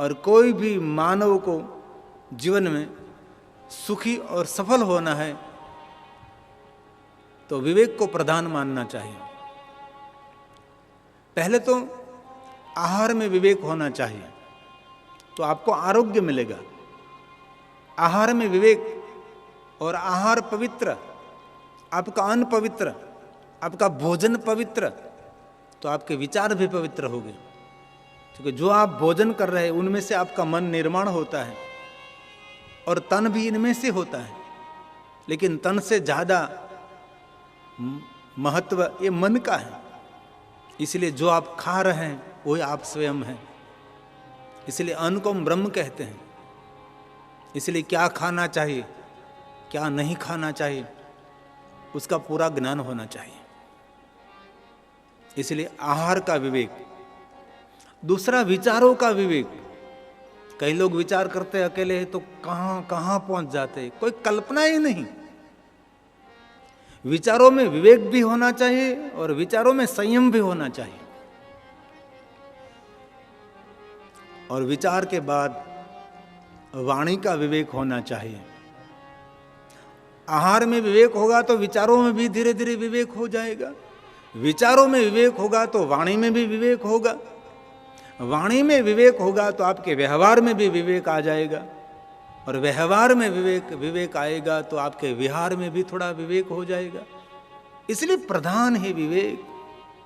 और कोई भी मानव को जीवन में सुखी और सफल होना है तो विवेक को प्रधान मानना चाहिए। पहले तो आहार में विवेक होना चाहिए, तो आपको आरोग्य मिलेगा। आहार में विवेक, और आहार पवित्र, आपका अन्न पवित्र, आपका भोजन पवित्र, तो आपके विचार भी पवित्र होंगे। क्योंकि जो आप भोजन कर रहे हैं उनमें से आपका मन निर्माण होता है, और तन भी इनमें से होता है। लेकिन तन से ज्यादा महत्व ये मन का है। इसलिए जो आप खा रहे हैं वही आप स्वयं हैं। इसलिए अन्न को हम ब्रह्म कहते हैं। इसलिए क्या खाना चाहिए, क्या नहीं खाना चाहिए, उसका पूरा ज्ञान होना चाहिए। इसलिए आहार का विवेक। दूसरा, विचारों का विवेक। कई लोग विचार करते अकेले तो कहां कहां पहुंच जाते, कोई कल्पना ही नहीं। विचारों में विवेक भी होना चाहिए और विचारों में संयम भी होना चाहिए। और विचार के बाद वाणी का विवेक होना चाहिए। आहार में विवेक होगा तो विचारों में भी धीरे धीरे विवेक हो जाएगा। विचारों में विवेक होगा तो वाणी में भी विवेक होगा। वाणी में विवेक होगा तो आपके व्यवहार में भी विवेक आ जाएगा, और व्यवहार में विवेक आएगा तो आपके विहार में भी थोड़ा विवेक हो जाएगा। इसलिए प्रधान है विवेक।